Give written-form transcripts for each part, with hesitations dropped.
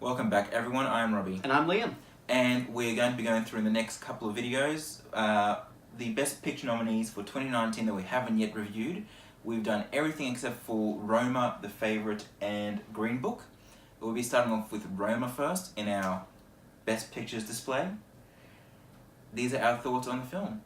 Welcome back everyone, I'm Robbie. And I'm Liam. And we're going to be going through in the next couple of videos the Best Picture nominees for 2019 that we haven't yet reviewed. We've done everything except for Roma, The Favourite and Green Book. We'll be starting off with Roma first in our Best Pictures display. These are our thoughts on the film.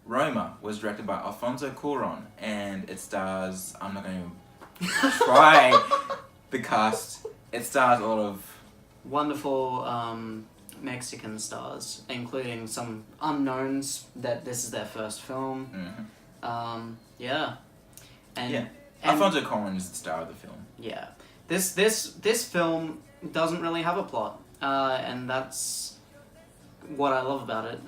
Roma was directed by Alfonso Cuarón and it stars, I'm not going to try the cast, it stars a lot of wonderful Mexican stars, including some unknowns that this is their first film. Mm-hmm. And Alfonso Cuarón is the star of the film. Yeah. This film doesn't really have a plot, and that's what I love about it.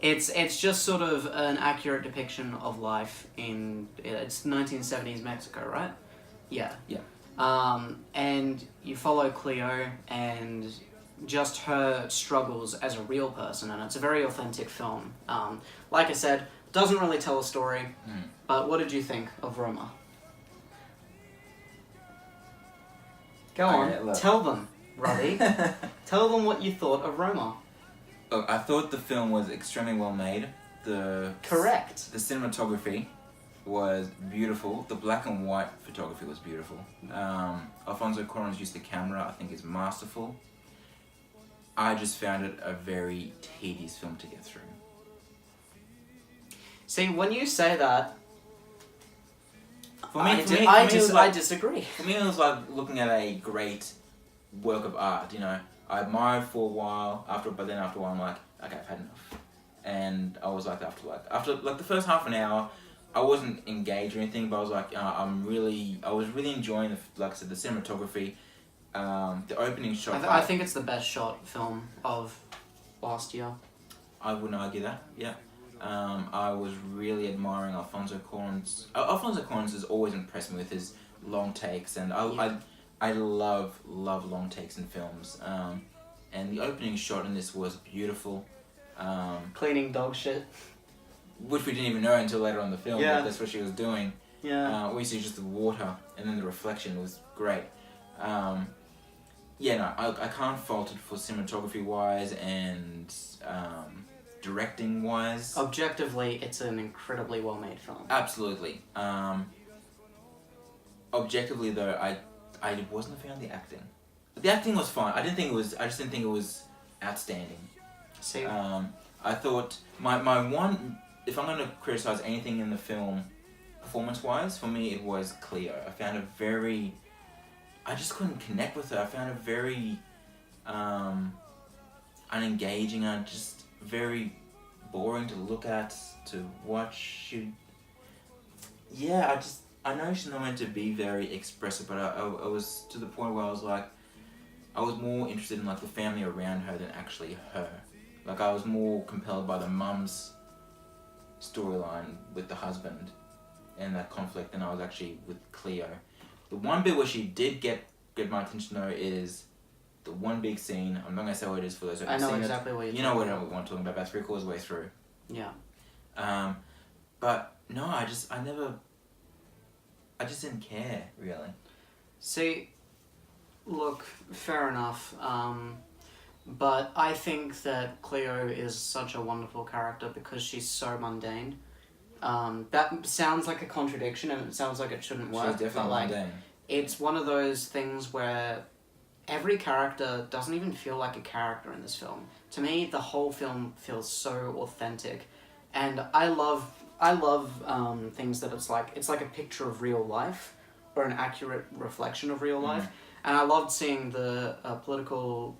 It's just sort of an accurate depiction of life in, it's 1970s Mexico, right? Yeah. Yeah. And you follow Cleo and just her struggles as a real person, and it's a very authentic film. Like I said, doesn't really tell a story, but what did you think of Roma? Go on, tell them, Robbie. Tell them what you thought of Roma. Look, I thought the film was extremely well made. Correct. The cinematography was beautiful. The black and white photography was beautiful. Alfonso Cuarón's use of the camera, I think, is masterful. I just found it a very tedious film to get through. See, when you say that, I disagree. For me, it was like looking at a great work of art. You know, I admired for a while, but then after a while, I'm like, okay, I've had enough. And I was like, after the first half an hour, I wasn't engaged or anything, but I was like, I was really enjoying the cinematography, the opening shot. I think it's the best shot film of last year. I wouldn't argue that. Yeah. I was really admiring Alfonso Cuarón's. Alfonso Cuarón has always impressed me with his long takes, and I love long takes in films. And the opening shot in this was beautiful. Cleaning dog shit. Which we didn't even know until later on in the film. Yeah. That that's what she was doing. Yeah. We see just the water, and then the reflection was great. I can't fault it for cinematography wise and directing wise. Objectively, it's an incredibly well made film. Absolutely. Objectively though, I wasn't a fan of the acting. The acting was fine. I just didn't think it was outstanding. See. I thought my one, if I'm going to criticize anything in the film, performance-wise, for me it was Cleo. I found it I just couldn't connect with her. I found it very unengaging and just very boring to look at, to watch. I know she's not meant to be very expressive, but I was to the point where I was like, I was more interested in like the family around her than actually her. Like I was more compelled by the mum's storyline with the husband and that conflict than I was actually with Cleo. The one bit where she did get my attention though is the one big scene. I'm not going to say what it is for those who haven't seen exactly what you're You know what I'm talking about 3/4 of the way through. Yeah. But no, I just didn't care, really. See, look, fair enough. But I think that Cleo is such a wonderful character because she's so mundane. That sounds like a contradiction and it sounds like it shouldn't work. She's definitely but mundane. It's one of those things where every character doesn't even feel like a character in this film. To me, the whole film feels so authentic, and I love things that it's like a picture of real life, or an accurate reflection of real life. And I loved seeing the political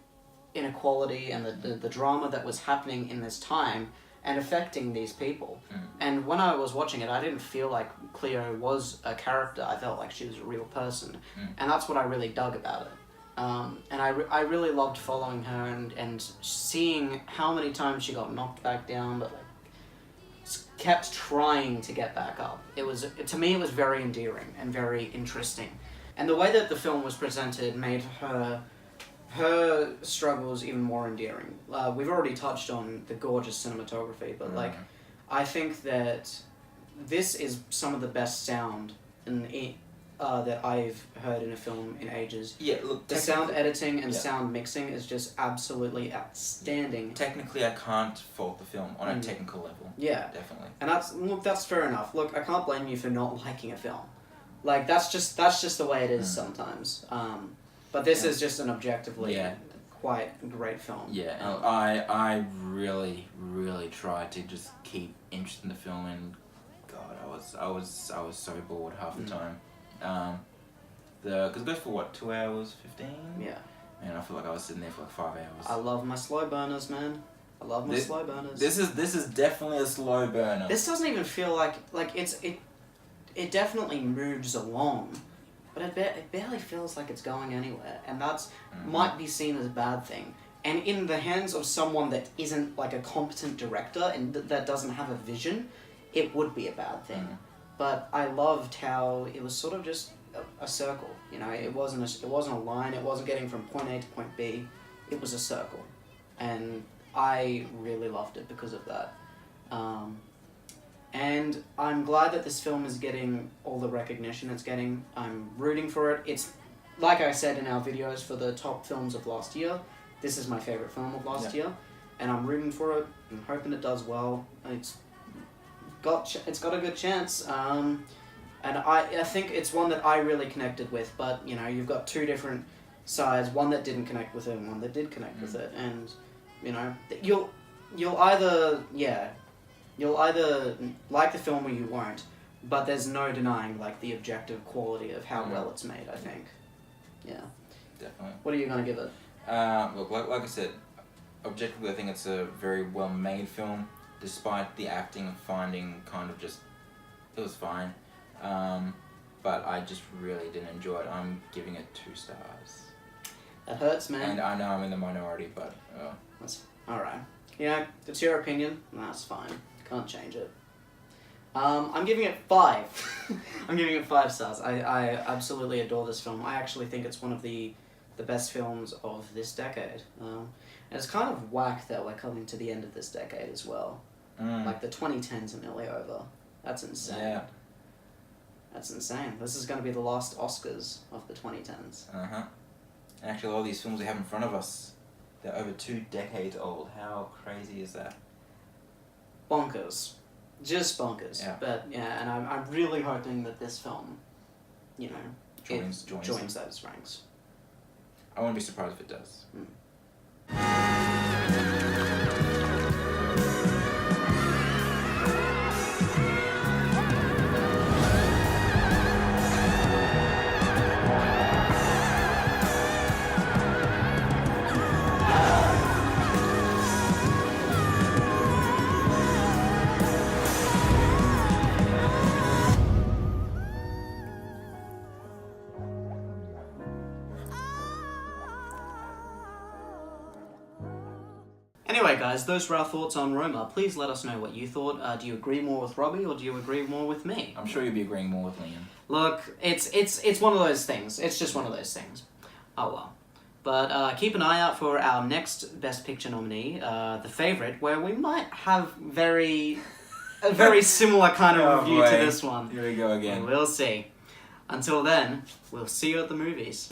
inequality and the drama that was happening in this time and affecting these people. And when I was watching it, I didn't feel like Cleo was a character. I felt like she was a real person. And that's what I really dug about it. And I really loved following her and seeing how many times she got knocked back down, but kept trying to get back up. To me, it was very endearing and very interesting. And the way that the film was presented made her struggles even more endearing. We've already touched on the gorgeous cinematography, but I think that this is some of the best sound that I've heard in a film in ages. Yeah, look, the sound editing and sound mixing is just absolutely outstanding. Technically, I can't fault the film on a technical level. Yeah, definitely. And that's fair enough. Look, I can't blame you for not liking a film. Like that's just the way it is sometimes. But this is just an objectively quite great film. Yeah, and I really tried to just keep interest in the film, and God, I was so bored half the time. Because it goes for what, 2 hours 15? Yeah. Man, I feel like I was sitting there for like 5 hours. I love my slow burners, man. I love my slow burners. This is definitely a slow burner. This doesn't even feel like it definitely moves along, but it barely feels like it's going anywhere, and that's might be seen as a bad thing. And in the hands of someone that isn't like a competent director and that doesn't have a vision, it would be a bad thing. But I loved how it was sort of just a circle. You know, it wasn't a line. It wasn't getting from point A to point B. It was a circle, and I really loved it because of that. And I'm glad that this film is getting all the recognition it's getting. I'm rooting for it. It's, like I said in our videos for the top films of last year, this is my favourite film of last year, and I'm rooting for it. I'm hoping it does well. It's got a good chance, and I think it's one that I really connected with, but, you know, you've got two different sides, one that didn't connect with it and one that did connect with it, and, you know, you'll either like the film or you won't, but there's no denying, like, the objective quality of how well it's made, I think. Yeah. Definitely. What are you going to give it? Look, like I said, objectively I think it's a very well-made film, despite the acting finding kind of just, it was fine, but I just really didn't enjoy it. I'm giving it 2 stars. That hurts, man. And I know I'm in the minority, but... That's alright. Yeah, it's your opinion, that's fine. Can't change it. I'm giving it 5. I'm giving it 5 stars. I absolutely adore this film. I actually think it's one of the best films of this decade. And it's kind of whack that we're coming to the end of this decade as well. Like, the 2010s are nearly over. That's insane. Yeah. That's insane. This is going to be the last Oscars of the 2010s. Actually, all these films we have in front of us, they're over 2 decades old. How crazy is that? Bonkers. Just bonkers. Yeah. But, yeah, and I'm really hoping that this film, you know, joins those ranks. I wouldn't be surprised if it does. Anyway, guys, those were our thoughts on Roma. Please let us know what you thought. Do you agree more with Robbie, or do you agree more with me? I'm sure you'll be agreeing more with Liam. Look, it's one of those things. It's just one of those things. Oh well. But keep an eye out for our next Best Picture nominee, The Favourite, where we might have a very similar kind of review to this one. Here we go again. We'll see. Until then, we'll see you at the movies.